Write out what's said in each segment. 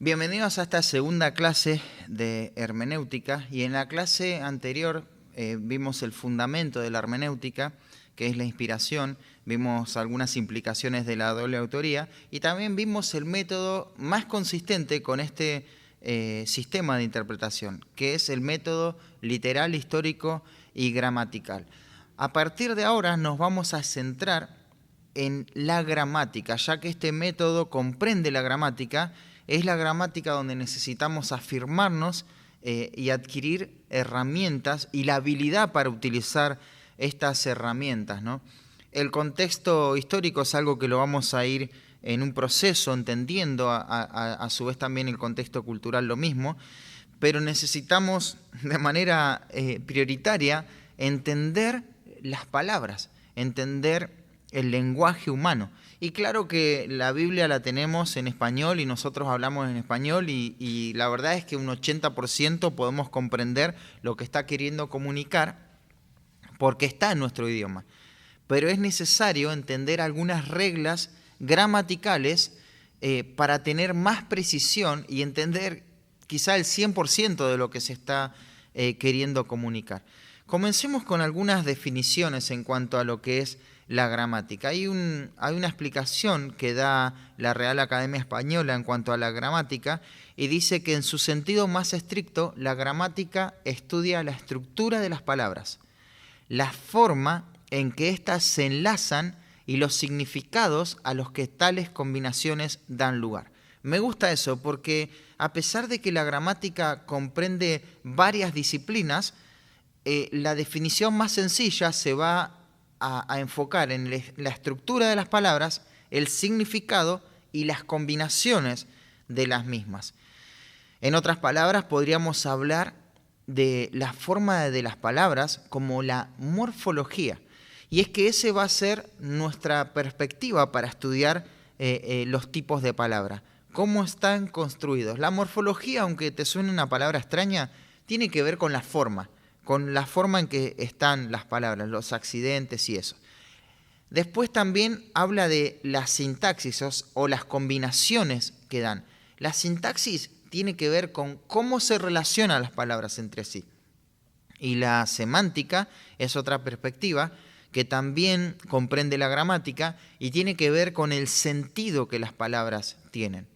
Bienvenidos a esta segunda clase de hermenéutica, y en la clase anterior vimos el fundamento de la hermenéutica, que es la inspiración, vimos algunas implicaciones de la doble autoría y también vimos el método más consistente con este sistema de interpretación, que es el método literal, histórico y gramatical. A partir de ahora nos vamos a centrar en la gramática, ya que este método comprende la gramática. Es la gramática donde necesitamos afirmarnos y adquirir herramientas y la habilidad para utilizar estas herramientas, ¿no? El contexto histórico es algo que lo vamos a ir en un proceso entendiendo, a su vez también el contexto cultural lo mismo, pero necesitamos de manera prioritaria entender las palabras, entender el lenguaje humano. Y claro que la Biblia la tenemos en español y nosotros hablamos en español y la verdad es que un 80% podemos comprender lo que está queriendo comunicar porque está en nuestro idioma. Pero es necesario entender algunas reglas gramaticales para tener más precisión y entender quizá el 100% de lo que se está queriendo comunicar. Comencemos con algunas definiciones en cuanto a lo que es la gramática. Hay una explicación que da la Real Academia Española en cuanto a la gramática y dice que en su sentido más estricto, la gramática estudia la estructura de las palabras, la forma en que éstas se enlazan y los significados a los que tales combinaciones dan lugar. Me gusta eso porque a pesar de que la gramática comprende varias disciplinas, la definición más sencilla se va a enfocar en la estructura de las palabras, el significado y las combinaciones de las mismas. En otras palabras, podríamos hablar de la forma de las palabras como la morfología. Y es que ese va a ser nuestra perspectiva para estudiar los tipos de palabras. ¿Cómo están construidos? La morfología, aunque te suene una palabra extraña, tiene que ver con la forma en que están las palabras, los accidentes y eso. Después también habla de la sintaxis o las combinaciones que dan. La sintaxis tiene que ver con cómo se relacionan las palabras entre sí. Y la semántica es otra perspectiva que también comprende la gramática y tiene que ver con el sentido que las palabras tienen.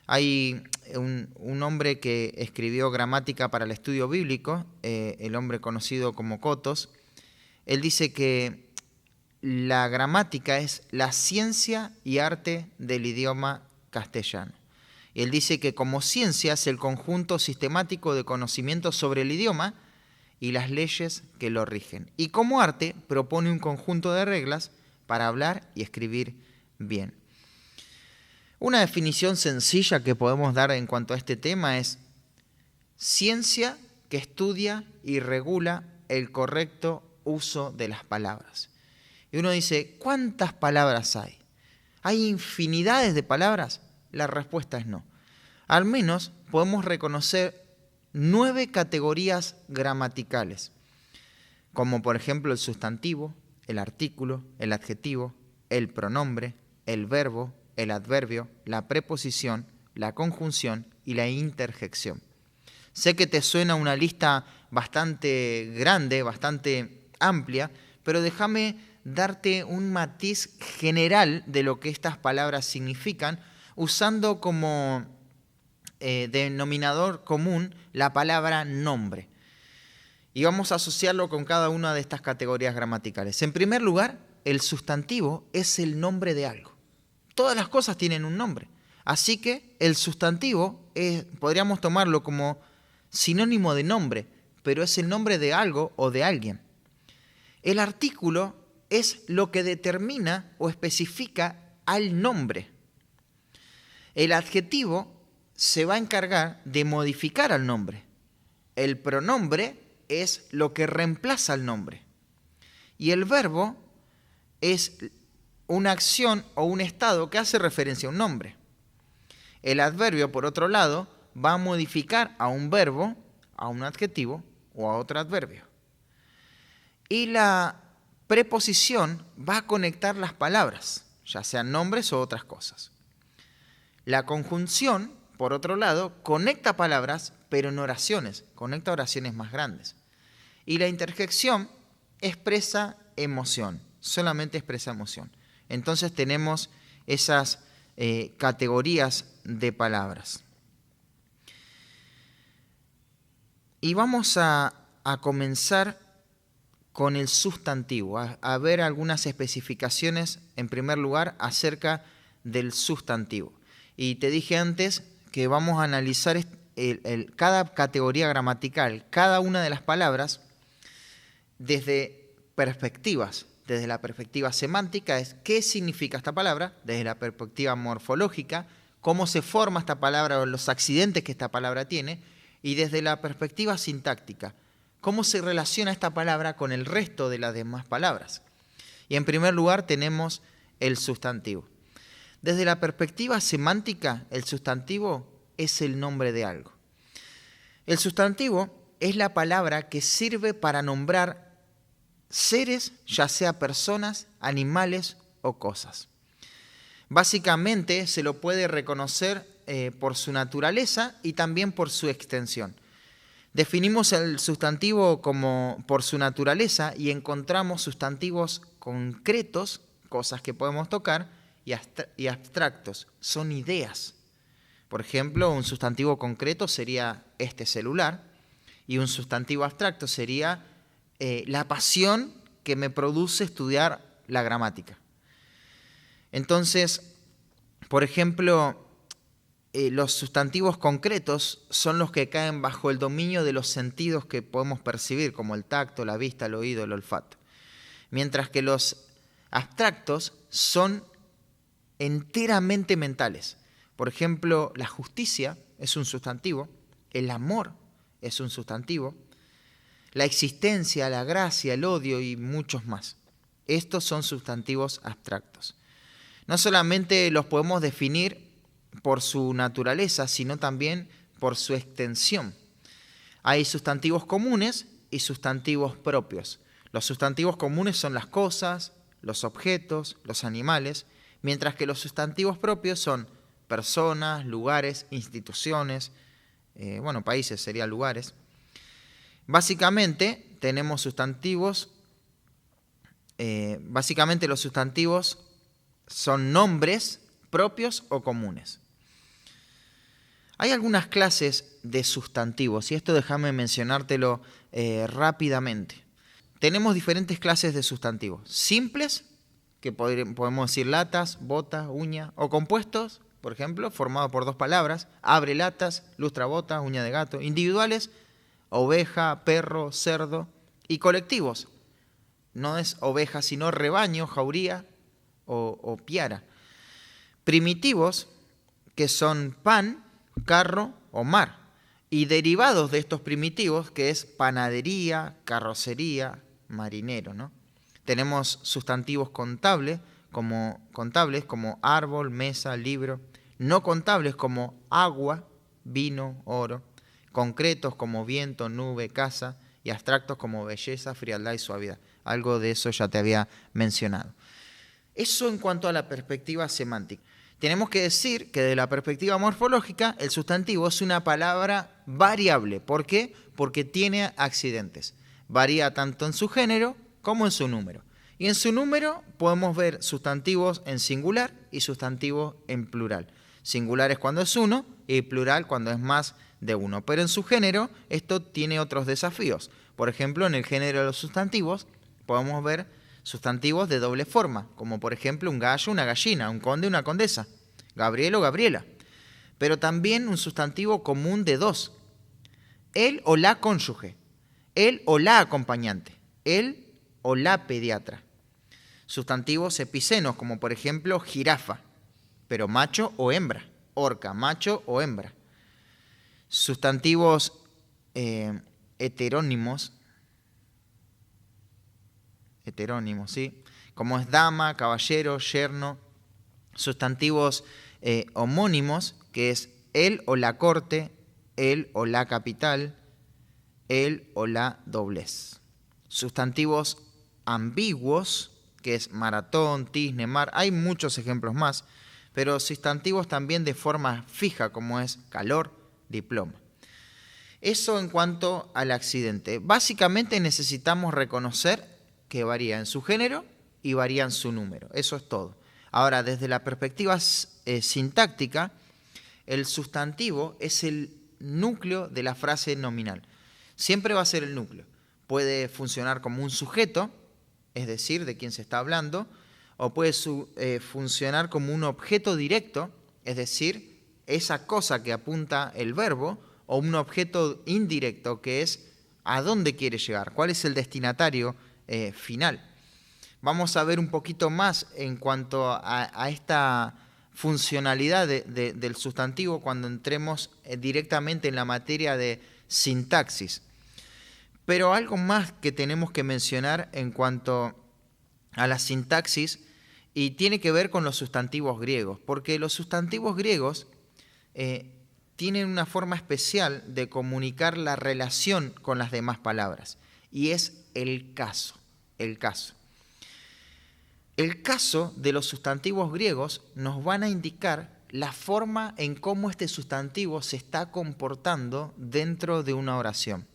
Hay un hombre que escribió Gramática para el Estudio Bíblico, el hombre conocido como Cotos. Él dice que la gramática es la ciencia y arte del idioma castellano. Y él dice que como ciencia es el conjunto sistemático de conocimientos sobre el idioma y las leyes que lo rigen. Y como arte propone un conjunto de reglas para hablar y escribir bien. Una definición sencilla que podemos dar en cuanto a este tema es ciencia que estudia y regula el correcto uso de las palabras. Y uno dice, ¿cuántas palabras hay? ¿Hay infinidades de palabras? La respuesta es no. Al menos podemos reconocer 9 categorías gramaticales, como por ejemplo el sustantivo, el artículo, el adjetivo, el pronombre, el verbo, el adverbio, la preposición, la conjunción y la interjección. Sé que te suena una lista bastante grande, bastante amplia, pero déjame darte un matiz general de lo que estas palabras significan, usando como denominador común la palabra nombre. Y vamos a asociarlo con cada una de estas categorías gramaticales. En primer lugar, el sustantivo es el nombre de algo. Todas las cosas tienen un nombre. Así que el sustantivo podríamos tomarlo como sinónimo de nombre, pero es el nombre de algo o de alguien. El artículo es lo que determina o especifica al nombre. El adjetivo se va a encargar de modificar al nombre. El pronombre es lo que reemplaza al nombre. Y el verbo es una acción o un estado que hace referencia a un nombre. El adverbio, por otro lado, va a modificar a un verbo, a un adjetivo o a otro adverbio. Y la preposición va a conectar las palabras, ya sean nombres o otras cosas. La conjunción por otro lado, conecta palabras, pero en oraciones, conecta oraciones más grandes. Y la interjección expresa emoción, solamente expresa emoción. Entonces tenemos esas categorías de palabras. Y vamos a comenzar con el sustantivo, a ver algunas especificaciones, en primer lugar, acerca del sustantivo. Y te dije antes que vamos a analizar cada categoría gramatical, cada una de las palabras, desde perspectivas. Desde la perspectiva semántica es qué significa esta palabra, desde la perspectiva morfológica, cómo se forma esta palabra o los accidentes que esta palabra tiene, y desde la perspectiva sintáctica, cómo se relaciona esta palabra con el resto de las demás palabras. Y en primer lugar tenemos el sustantivo. Desde la perspectiva semántica, el sustantivo es el nombre de algo. El sustantivo es la palabra que sirve para nombrar seres, ya sea personas, animales o cosas. Básicamente se lo puede reconocer por su naturaleza y también por su extensión. Definimos el sustantivo como por su naturaleza y encontramos sustantivos concretos, cosas que podemos tocar, y abstractos, son ideas. Por ejemplo, un sustantivo concreto sería este celular y un sustantivo abstracto sería la pasión que me produce estudiar la gramática. Entonces, por ejemplo, los sustantivos concretos son los que caen bajo el dominio de los sentidos que podemos percibir, como el tacto, la vista, el oído, el olfato. Mientras que los abstractos son enteramente mentales. Por ejemplo, la justicia es un sustantivo, el amor es un sustantivo, la existencia, la gracia, el odio y muchos más. Estos son sustantivos abstractos. No solamente los podemos definir por su naturaleza, sino también por su extensión. Hay sustantivos comunes y sustantivos propios. Los sustantivos comunes son las cosas, los objetos, los animales, mientras que los sustantivos propios son personas, lugares, instituciones, países serían lugares. Básicamente tenemos sustantivos, los sustantivos son nombres propios o comunes. Hay algunas clases de sustantivos, y esto déjame mencionártelo rápidamente. Tenemos diferentes clases de sustantivos. Simples, que podemos decir latas, botas, uña, o compuestos, por ejemplo, formados por dos palabras, abre latas, lustra botas, uña de gato. Individuales, oveja, perro, cerdo. Y colectivos, no es oveja, sino rebaño, jauría o piara. Primitivos, que son pan, carro o mar. Y derivados de estos primitivos, que es panadería, carrocería, marinero, ¿no? Tenemos sustantivos contables como árbol, mesa, libro. No contables como agua, vino, oro. Concretos como viento, nube, casa. Y abstractos como belleza, frialdad y suavidad. Algo de eso ya te había mencionado. Eso en cuanto a la perspectiva semántica. Tenemos que decir que desde la perspectiva morfológica, el sustantivo es una palabra variable. ¿Por qué? Porque tiene accidentes. Varía tanto en su género como en su número. Y en su número podemos ver sustantivos en singular y sustantivos en plural. Singular es cuando es uno y plural cuando es más de uno. Pero en su género esto tiene otros desafíos. Por ejemplo, en el género de los sustantivos podemos ver sustantivos de doble forma, como por ejemplo un gallo, una gallina, un conde, una condesa, Gabriel o Gabriela. Pero también un sustantivo común de dos, el o la cónyuge, el o la acompañante, el o la pediatra. Sustantivos epicenos, como por ejemplo jirafa, pero macho o hembra, orca, macho o hembra. Sustantivos heterónimos, ¿sí? Como es dama, caballero, yerno. Sustantivos homónimos, que es el o la corte, el o la capital, el o la doblez. Sustantivos ambiguos, que es maratón, tizne, mar. Hay muchos ejemplos más, pero sustantivos también de forma fija, como es calor, diploma. Eso en cuanto al accidente. Básicamente necesitamos reconocer que varía en su género y varía en su número. Eso es todo. Ahora, desde la perspectiva sintáctica, el sustantivo es el núcleo de la frase nominal. Siempre va a ser el núcleo. Puede funcionar como un sujeto, es decir, de quien se está hablando, o puede funcionar como un objeto directo, es decir, esa cosa que apunta el verbo, o un objeto indirecto, que es a dónde quiere llegar, cuál es el destinatario final. Vamos a ver un poquito más en cuanto a esta funcionalidad del sustantivo cuando entremos directamente en la materia de sintaxis. Pero algo más que tenemos que mencionar en cuanto a la sintaxis y tiene que ver con los sustantivos griegos, porque los sustantivos griegos tienen una forma especial de comunicar la relación con las demás palabras, y es el caso. El caso de los sustantivos griegos nos van a indicar la forma en cómo este sustantivo se está comportando dentro de una oración.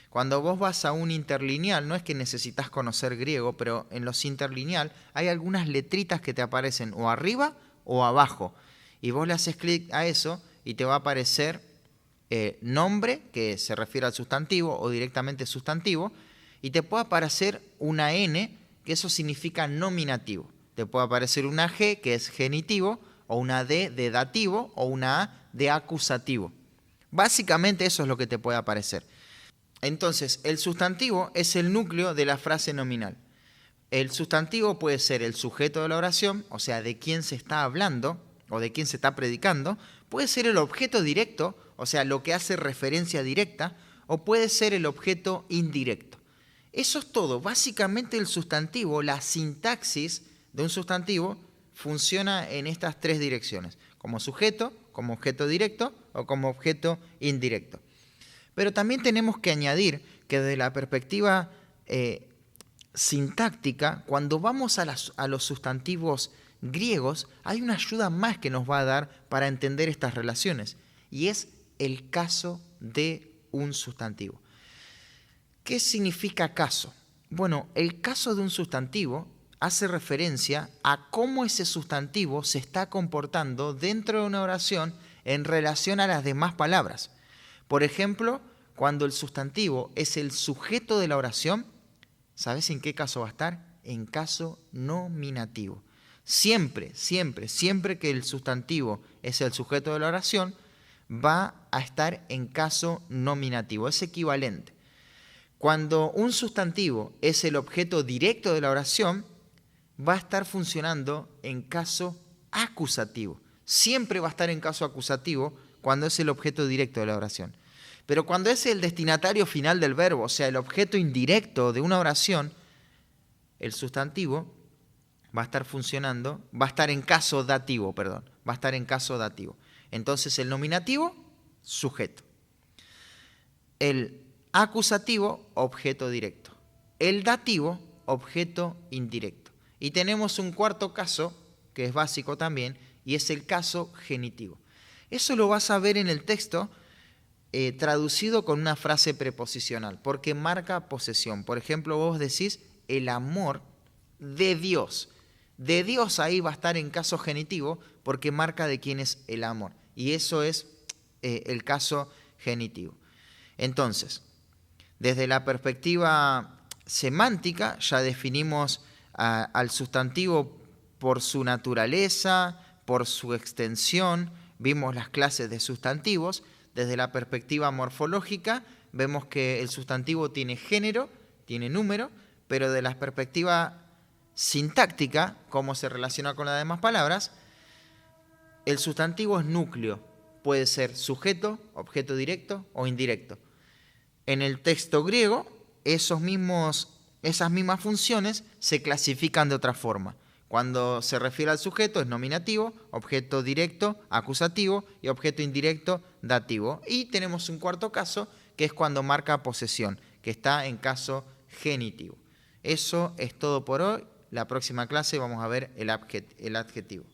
Cuando vos vas a un interlineal, no es que necesitas conocer griego, pero en los interlineal hay algunas letritas que te aparecen o arriba o abajo, y vos le haces clic a eso y te va a aparecer nombre, que se refiere al sustantivo, o directamente sustantivo, y te puede aparecer una N, que eso significa nominativo. Te puede aparecer una G, que es genitivo, o una D de dativo, o una A de acusativo. Básicamente eso es lo que te puede aparecer. Entonces, el sustantivo es el núcleo de la frase nominal. El sustantivo puede ser el sujeto de la oración, o sea, de quién se está hablando, o de quién se está predicando. Puede ser el objeto directo, o sea, lo que hace referencia directa, o puede ser el objeto indirecto. Eso es todo. Básicamente el sustantivo, la sintaxis de un sustantivo funciona en estas tres direcciones: como sujeto, como objeto directo o como objeto indirecto. Pero también tenemos que añadir que desde la perspectiva sintáctica, cuando vamos a los sustantivos griegos, hay una ayuda más que nos va a dar para entender estas relaciones, y es el caso de un sustantivo. ¿Qué significa caso? Bueno, el caso de un sustantivo hace referencia a cómo ese sustantivo se está comportando dentro de una oración en relación a las demás palabras. Por ejemplo, cuando el sustantivo es el sujeto de la oración, ¿sabes en qué caso va a estar? En caso nominativo. Siempre que el sustantivo es el sujeto de la oración, va a estar en caso nominativo, es equivalente. Cuando un sustantivo es el objeto directo de la oración, va a estar funcionando en caso acusativo. Siempre va a estar en caso acusativo cuando es el objeto directo de la oración. Pero cuando es el destinatario final del verbo, o sea, el objeto indirecto de una oración, el sustantivo va a estar funcionando, va a estar en caso dativo, va a estar en caso dativo. Entonces el nominativo, sujeto. El acusativo, objeto directo. El dativo, objeto indirecto. Y tenemos un cuarto caso, que es básico también, y es el caso genitivo. Eso lo vas a ver en el texto traducido con una frase preposicional, porque marca posesión. Por ejemplo, vos decís el amor de Dios. De Dios ahí va a estar en caso genitivo porque marca de quién es el amor. Y eso es el caso genitivo. Entonces, desde la perspectiva semántica ya definimos al sustantivo por su naturaleza, por su extensión. Vimos las clases de sustantivos. Desde la perspectiva morfológica vemos que el sustantivo tiene género, tiene número, pero de la perspectiva sintáctica, cómo se relaciona con las demás palabras, el sustantivo es núcleo. Puede ser sujeto, objeto directo o indirecto. En el texto griego, esas mismas funciones se clasifican de otra forma. Cuando se refiere al sujeto es nominativo, objeto directo, acusativo y objeto indirecto, dativo. Y tenemos un cuarto caso que es cuando marca posesión, que está en caso genitivo. Eso es todo por hoy. La próxima clase vamos a ver el adjetivo.